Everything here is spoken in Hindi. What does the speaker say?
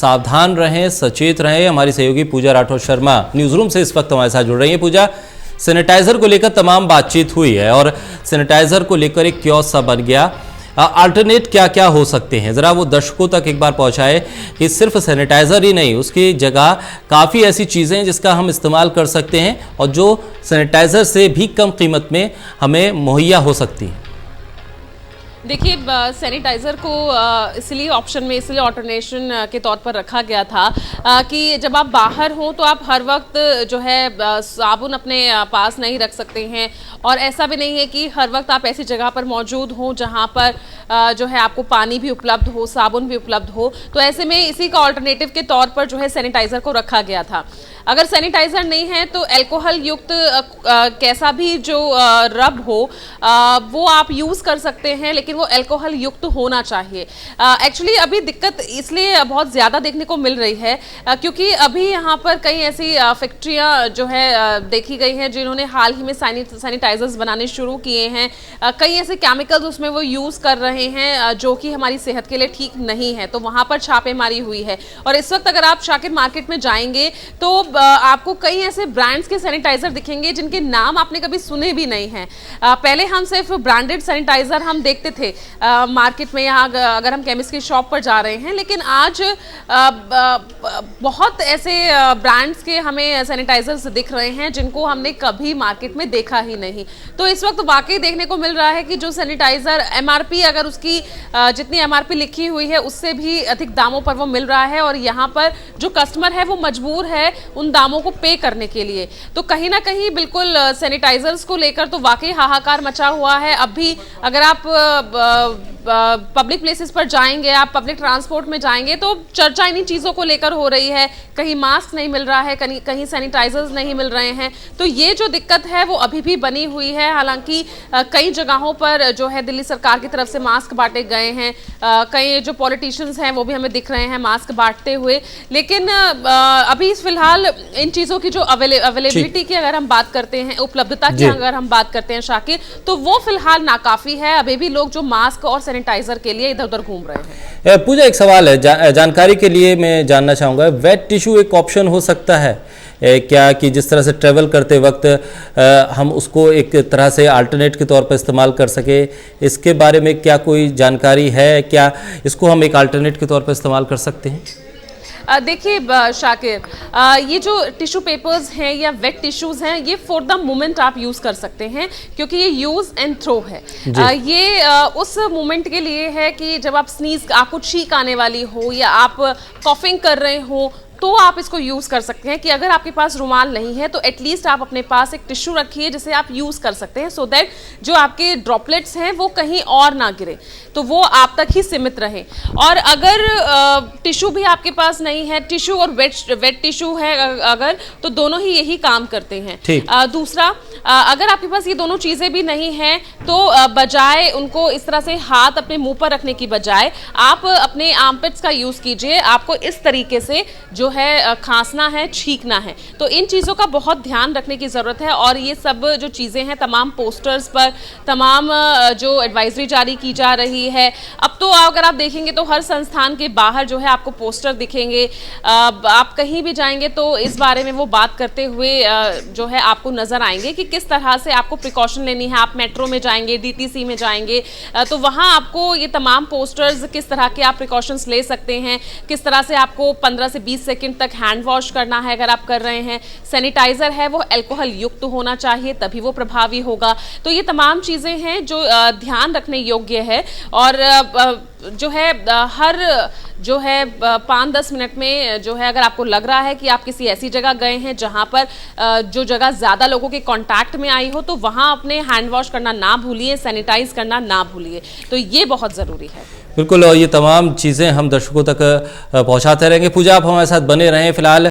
सावधान रहें, सचेत रहें। हमारी सहयोगी पूजा राठौर शर्मा न्यूज़ रूम से इस वक्त हमारे साथ जुड़ रही हैं। पूजा, सैनिटाइजर को लेकर तमाम बातचीत हुई है और सैनिटाइजर को लेकर एक क्योस सा बन गया। अल्टरनेट क्या क्या हो सकते हैं, ज़रा वो दर्शकों तक एक बार पहुंचाए कि सिर्फ सैनिटाइज़र ही नहीं, उसकी जगह काफ़ी ऐसी चीज़ें हैं जिसका हम इस्तेमाल कर सकते हैं और जो सैनिटाइज़र से भी कम कीमत में हमें मुहैया हो सकती हैं। देखिए, सैनिटाइज़र को इसलिए ऑप्शन में, इसलिए ऑल्टरनेशन के तौर पर रखा गया था कि जब आप बाहर हों तो आप हर वक्त जो है साबुन अपने पास नहीं रख सकते हैं, और ऐसा भी नहीं है कि हर वक्त आप ऐसी जगह पर मौजूद हों जहां पर जो है आपको पानी भी उपलब्ध हो, साबुन भी उपलब्ध हो। तो ऐसे में इसी का ऑल्टरनेटिव के तौर पर जो है सैनिटाइज़र को रखा गया था। अगर सैनिटाइज़र नहीं है तो अल्कोहल युक्त कैसा भी जो रब हो वो आप यूज़ कर सकते हैं, लेकिन वो अल्कोहल युक्त होना चाहिए। एक्चुअली अभी दिक्कत इसलिए बहुत ज़्यादा देखने को मिल रही है क्योंकि अभी यहाँ पर कई ऐसी फैक्ट्रियाँ जो है देखी गई हैं जिन्होंने हाल ही में सैनिटाइजर्स बनाने शुरू किए हैं। कई ऐसे केमिकल्स उसमें वो यूज़ कर रहे हैं जो कि हमारी सेहत के लिए ठीक नहीं है, तो वहाँ पर छापेमारी हुई है। और इस वक्त अगर आप शाकिर मार्केट में जाएंगे तो आपको कई ऐसे ब्रांड्स के सैनिटाइजर दिखेंगे जिनके नाम आपने कभी सुने भी नहीं हैं। पहले हम सिर्फ ब्रांडेड सैनिटाइजर हम देखते थे मार्केट में, यहाँ अगर हम केमिस्ट की शॉप पर जा रहे हैं, लेकिन आज बहुत ऐसे ब्रांड्स के हमें सैनिटाइजर्स दिख रहे हैं जिनको हमने कभी मार्केट में देखा ही नहीं। तो इस वक्त वाकई देखने को मिल रहा है कि जो सैनिटाइजर एमआरपी, अगर उसकी जितनी एमआरपी लिखी हुई है उससे भी अधिक दामों पर वो मिल रहा है, और यहाँ पर जो कस्टमर है वो मजबूर है उन दामों को पे करने के लिए। तो कहीं ना कहीं बिल्कुल सैनिटाइजर्स को लेकर तो वाकई हाहाकार मचा हुआ है। अब भी अगर आप पब्लिक प्लेसेस पर जाएंगे, आप पब्लिक ट्रांसपोर्ट में जाएंगे तो चर्चा इन्हीं चीज़ों को लेकर हो रही है। कहीं मास्क नहीं मिल रहा है, कहीं सैनिटाइजर्स नहीं मिल रहे हैं। तो ये जो दिक्कत है वो अभी भी बनी हुई है। हालांकि कई जगहों पर जो है दिल्ली सरकार की तरफ से मास्क बांटे गए हैं, कई जो पॉलिटिशियंस हैं वो भी हमें दिख रहे हैं मास्क बांटते हुए, लेकिन अभी फिलहाल इन चीज़ों की जो अवेलेबिलिटी की अगर हम बात करते हैं, उपलब्धता की अगर हम बात करते हैं शाकिर, तो वो फिलहाल नाकाफी है। अभी भी लोग जो मास्क और सैनिटाइजर के लिए इधर उधर घूम रहे हैं। पूजा, एक सवाल है, जानकारी के लिए मैं जानना चाहूँगा, वेट टिश्यू एक ऑप्शन हो सकता है क्या, कि जिस तरह से ट्रैवल करते वक्त हम उसको एक तरह से अल्टरनेट के तौर पर इस्तेमाल कर सके? इसके बारे में क्या कोई जानकारी है? क्या इसको हम एक अल्टरनेट के तौर पर इस्तेमाल कर सकते हैं? देखिए शाकिर, ये जो टिश्यू पेपर्स हैं या वेट टिश्यूज़ हैं, ये फॉर द मोमेंट आप यूज़ कर सकते हैं क्योंकि ये यूज़ एंड थ्रो है। ये उस मोमेंट के लिए है कि जब आप स्नीज, आपको छींक आने वाली हो या आप कॉफिंग कर रहे हो तो आप इसको यूज़ कर सकते हैं। कि अगर आपके पास रुमाल नहीं है तो एटलीस्ट आप अपने पास एक टिश्यू रखिए जिसे आप यूज़ कर सकते हैं, सो दैट जो आपके ड्रॉपलेट्स हैं वो कहीं और ना गिरे, तो वो आप तक ही सीमित रहे। और अगर टिश्यू भी आपके पास नहीं है, टिश्यू और वेट टिश्यू है अगर, तो दोनों ही यही काम करते हैं। दूसरा, अगर आपके पास ये दोनों चीज़ें भी नहीं हैं तो बजाय उनको इस तरह से हाथ अपने मुंह पर रखने की बजाय आप अपने आर्मपिट्स का यूज़ कीजिए। आपको इस तरीके से जो है खांसना है, छींकना है, तो इन चीज़ों का बहुत ध्यान रखने की ज़रूरत है। और ये सब जो चीज़ें हैं तमाम पोस्टर्स पर, तमाम जो एडवाइजरी जारी की जा रही है, अब तो अगर आप देखेंगे तो हर संस्थान के बाहर जो है आपको पोस्टर दिखेंगे। आप कहीं भी जाएंगे तो इस बारे में वो बात करते हुए जो है आपको नज़र आएंगे कि किस तरह से आपको प्रिकॉशन लेनी है। आप मेट्रो में जाएंगे, डीटीसी में जाएंगे तो वहाँ आपको ये तमाम पोस्टर्स, किस तरह के आप प्रिकॉशंस ले सकते हैं, किस तरह से आपको 15 से 20 सेकंड तक हैंड वॉश करना है अगर आप कर रहे हैं। सैनिटाइजर है वो अल्कोहल युक्त होना चाहिए, तभी वो प्रभावी होगा। तो ये तमाम चीज़ें हैं जो ध्यान रखने योग्य है। और जो है हर जो है 5-10 मिनट में जो है, अगर आपको लग रहा है कि आप किसी ऐसी जगह गए हैं जहां पर जो जगह ज़्यादा लोगों के कांटेक्ट में आई हो, तो वहां अपने हैंड वॉश करना ना भूलिए, सैनिटाइज करना ना भूलिए। तो ये बहुत ज़रूरी है। बिल्कुल, और ये तमाम चीज़ें हम दर्शकों तक पहुंचाते रहेंगे। पूजा, आप हमारे साथ बने रहें। फिलहाल